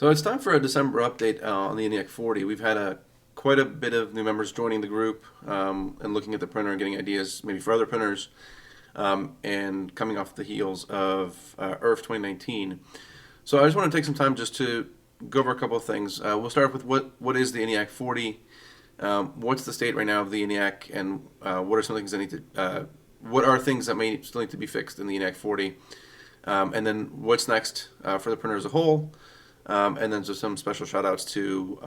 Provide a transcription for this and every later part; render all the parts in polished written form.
So it's time for a December update on the ENIAC 40. We've had quite a bit of new members joining the group and looking at the printer and getting ideas maybe for other printers and coming off the heels of ERF 2019. So I just want to take some time just to go over a couple of things. We'll start with what is the ENIAC 40, what's the state right now of the ENIAC, and what are some things that need to what are things that may still need to be fixed in the ENIAC 40, and then what's next for the printer as a whole. And then just some special shout outs to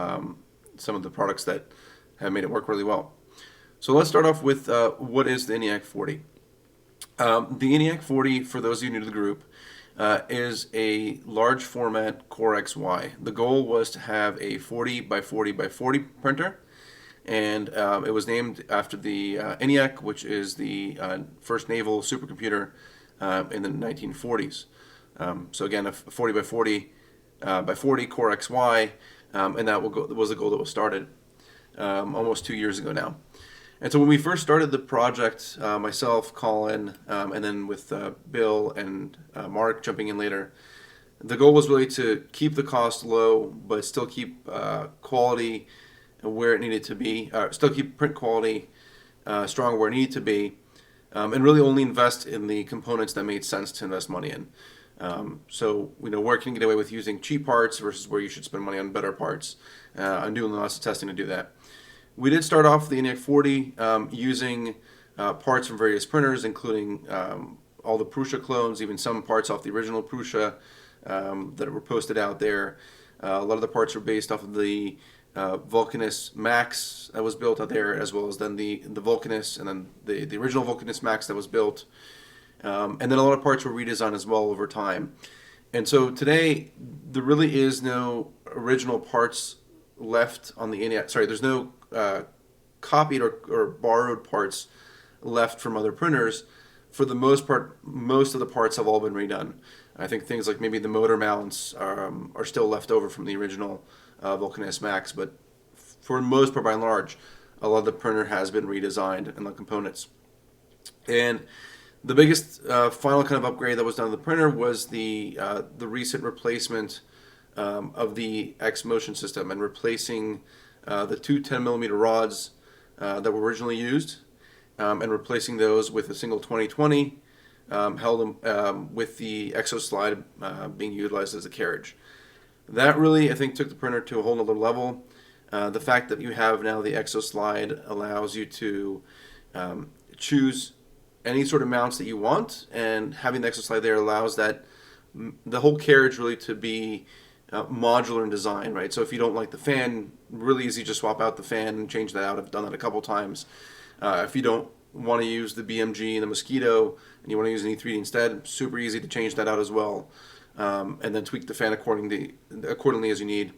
some of the products that have made it work really well. So let's start off with what is the ENIAC 40. The ENIAC 40, for those of you new to the group, is a large format Core XY. The goal was to have a 40 by 40 by 40 printer, and it was named after the ENIAC, which is the first naval supercomputer in the 1940s. So again, a 40 by 40 by 40 Core XY, and that was the goal that was started almost 2 years ago now. And so when we first started the project, myself, Colin, and then with Bill and Mark jumping in later, the goal was really to keep the cost low, but still keep quality where it needed to be, still keep print quality strong where it needed to be, and really only invest in the components that made sense to invest money in. So, where can you get away with using cheap parts versus where you should spend money on better parts, and doing lots of testing to do that. We did start off the ENIAC 40 using parts from various printers, including all the Prusa clones, even some parts off the original Prusa that were posted out there. A lot of the parts were based off of the Vulcanus Max that was built out there, as well as then the Vulcanus, and then the original Vulcanus Max that was built. And then a lot of parts were redesigned as well over time. And so today, there really is no original parts left on the ENIAC. Sorry, there's no copied or borrowed parts left from other printers. For the most part, most of the parts have all been redone. I think things like maybe the motor mounts are still left over from the original Vulcanus Max, but for the most part, by and large, a lot of the printer has been redesigned and the components. And the biggest final kind of upgrade that was done to the printer was the recent replacement of the X motion system and replacing the two 10mm rods that were originally used and replacing those with a single 2020 held with the Exo slide being utilized as a carriage. That really, I think, took the printer to a whole other level. The fact that you have now the Exo slide allows you to choose any sort of mounts that you want, and having the Exo slide there allows that the whole carriage really to be modular in design, right? So if you don't like the fan, really easy to just swap out the fan and change that out. I've done that a couple times. If you don't want to use the BMG and the Mosquito and you want to use an E3D instead, super easy to change that out as well, and then tweak the fan accordingly as you need.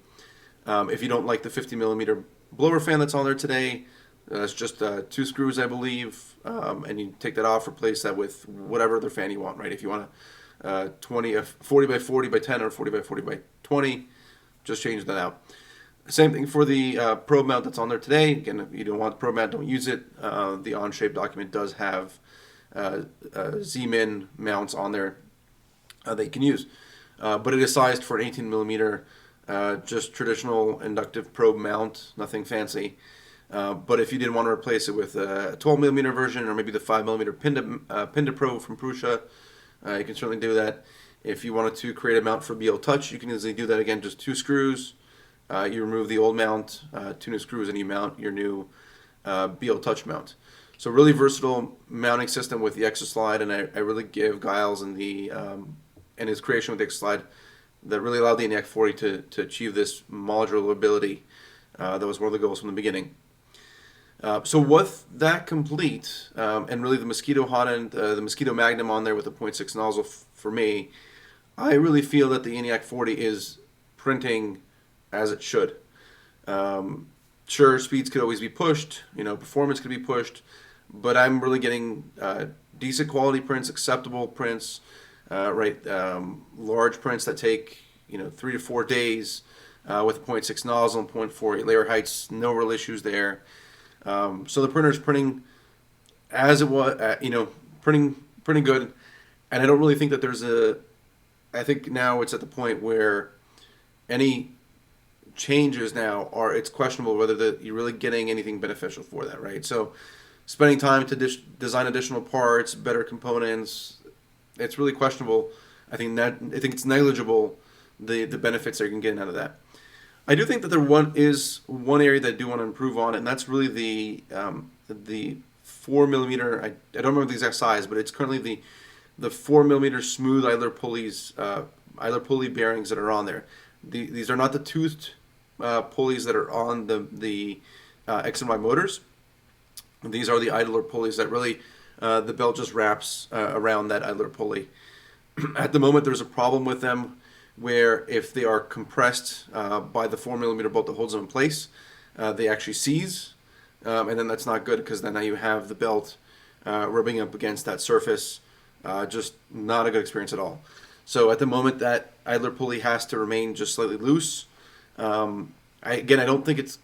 If you don't like the 50mm blower fan that's on there today, it's just 2 screws, I believe, and you take that off, replace that with whatever other fan you want, right? If you want a 40 by 40 by 10 or 40 by 40 by 20, just change that out. Same thing for the probe mount that's on there today. Again, if you don't want the probe mount, don't use it. The OnShape document does have Z-Min mounts on there that you can use. But it is sized for an 18mm, just traditional inductive probe mount, nothing fancy. But if you didn't want to replace it with a 12mm version or maybe the 5mm Pinda Pro from Prusa, you can certainly do that. If you wanted to create a mount for BL Touch, you can easily do that. Again, just 2 screws. You remove the old mount, 2 new screws, and you mount your new BL Touch mount. So really versatile mounting system with the Exo slide, and I really give Giles and his creation with the Exo slide that really allowed the ENIAC 40 to achieve this modular ability. That was one of the goals from the beginning. So with that complete, and really the Mosquito hot end, the Mosquito Magnum on there with a 0.6 nozzle for me, I really feel that the ENIAC 40 is printing as it should. Sure, speeds could always be pushed, performance could be pushed, but I'm really getting decent quality prints, acceptable prints, right? Large prints that take 3 to 4 days with a 0.6 nozzle and 0.48 layer heights, no real issues there. So the printer is printing as it was, printing good, and I don't really think that there's I think now it's at the point where any changes now are, it's questionable whether you're really getting anything beneficial for that, right? So spending time to design additional parts, better components, it's really questionable. I think it's negligible the benefits that you can get out of that. I do think that there is one area that I do want to improve on, and that's really the 4 millimeter. I don't remember the exact size, but it's currently the 4 millimeter smooth idler pulleys, idler pulley bearings that are on there. These are not the toothed pulleys that are on the X and Y motors. These are the idler pulleys that really the belt just wraps around that idler pulley. At the moment, there's a problem with them where if they are compressed by the 4 millimeter bolt that holds them in place, they actually seize, and then that's not good because then now you have the belt rubbing up against that surface. Just not a good experience at all. So at the moment, that idler pulley has to remain just slightly loose. I don't think it's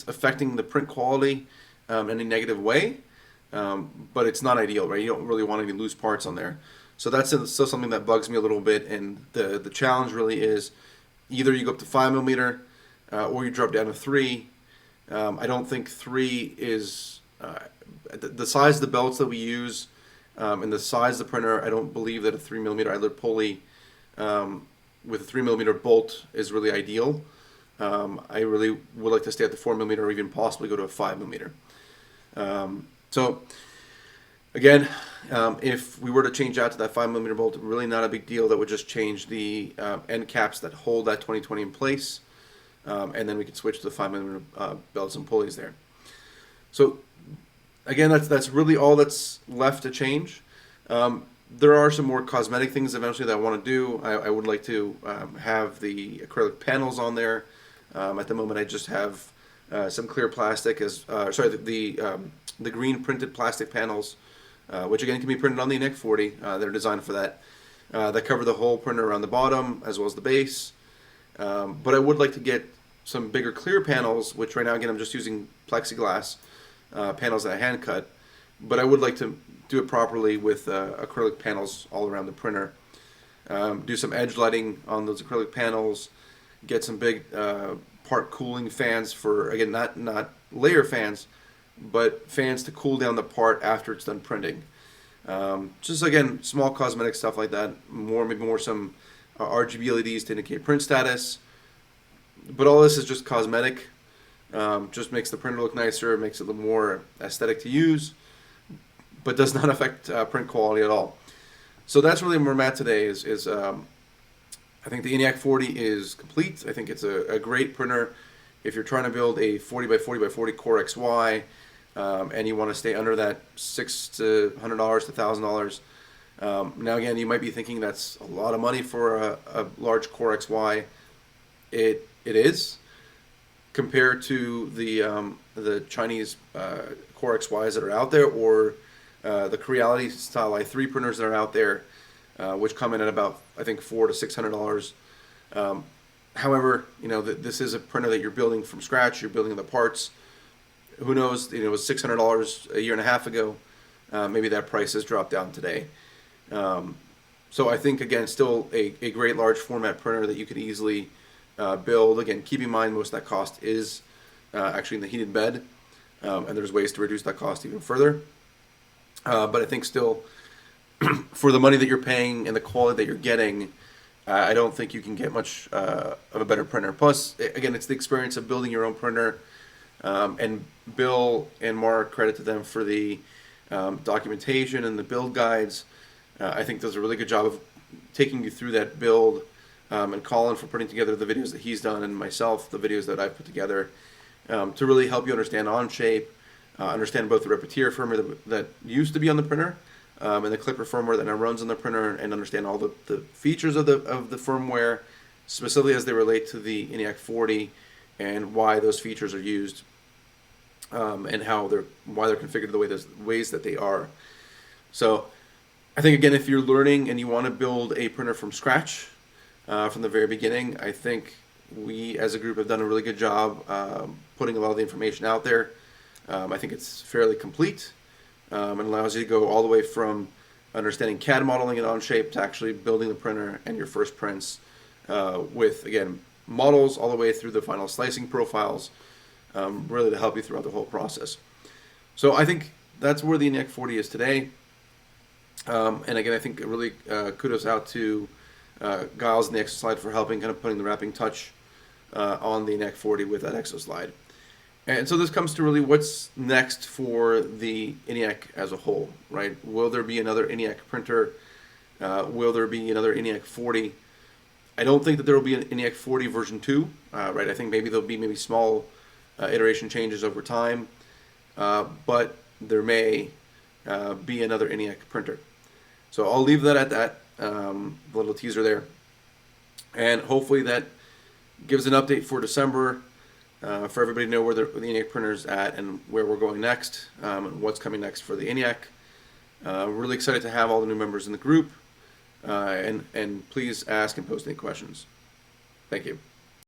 affecting the print quality in any negative way, but it's not ideal, right? You don't really want any loose parts on there. So that's still something that bugs me a little bit, and the challenge really is either you go up to 5 millimeter or you drop down to 3. I don't think 3 is the size of the belts that we use and the size of the printer. I don't believe that a 3 millimeter idler pulley with a 3 millimeter bolt is really ideal. I really would like to stay at the 4 millimeter or even possibly go to a 5 millimeter. So again, if we were to change out to that 5 millimeter bolt, really not a big deal. That would just change the end caps that hold that 2020 in place, and then we could switch to the 5 millimeter belts and pulleys there. So again, that's really all that's left to change. There are some more cosmetic things eventually that I want to do. I would like to have the acrylic panels on there. At the moment, I just have some clear plastic the green printed plastic panels, which again can be printed on the ENIAC 40. They're designed for that. That cover the whole printer around the bottom as well as the base. But I would like to get some bigger clear panels, which right now again I'm just using plexiglass panels that I hand cut. But I would like to do it properly with acrylic panels all around the printer. Do some edge lighting on those acrylic panels. Get some big part cooling fans for, again, not layer fans, but fans to cool down the part after it's done printing. Just again, small cosmetic stuff like that. Maybe more some RGB LEDs to indicate print status. But all this is just cosmetic. Just makes the printer look nicer, makes it a little more aesthetic to use, but does not affect print quality at all. So that's really where I'm at today. I think the ENIAC 40 is complete. I think it's a great printer if you're trying to build a 40 by 40 by 40 Core XY and you want to stay under that $600 to $1,000. Now again, you might be thinking that's a lot of money for a large Core XY. It is, compared to the Chinese Core XYs that are out there, or the Creality style i3 printers that are out there, which come in at about, I think, $400 to $600. However, this is a printer that you're building from scratch. You're building the parts. Who knows? It was $600 a year and a half ago. Maybe that price has dropped down today. So I think, again, still a great large format printer that you could easily build. Again, keep in mind most of that cost is actually in the heated bed, and there's ways to reduce that cost even further. But I think still, for the money that you're paying and the quality that you're getting, I don't think you can get much of a better printer. Plus, again, it's the experience of building your own printer. And Bill and Mark, credit to them for the documentation and the build guides. I think does a really good job of taking you through that build, and Colin for putting together the videos that he's done, and myself, the videos that I've put together, to really help you understand Onshape, understand both the Repetier firmware that used to be on the printer, and the Clipper firmware that now runs on the printer, and understand all the features of the firmware, specifically as they relate to the ENIAC 40, and why those features are used, and why they're configured the ways that they are. So I think, again, if you're learning and you want to build a printer from scratch, from the very beginning, I think we as a group have done a really good job putting a lot of the information out there. I think it's fairly complete, and allows you to go all the way from understanding CAD modeling and Onshape to actually building the printer and your first prints with, again, models all the way through the final slicing profiles, really to help you throughout the whole process. So I think that's where the ENIAC 40 is today. And again, I think really kudos out to Giles and the Exoslide for helping kind of putting the wrapping touch on the ENIAC 40 with that Exoslide. And so this comes to really what's next for the ENIAC as a whole, right? Will there be another ENIAC printer? Will there be another ENIAC 40? I don't think that there will be an ENIAC 40 version 2, right? I think maybe there'll be small iteration changes over time, but there may be another ENIAC printer. So I'll leave that at that, little teaser there. And hopefully that gives an update for December, for everybody to know where the ENIAC printer is at and where we're going next, and what's coming next for the ENIAC. Really excited to have all the new members in the group, and please ask and post any questions. Thank you.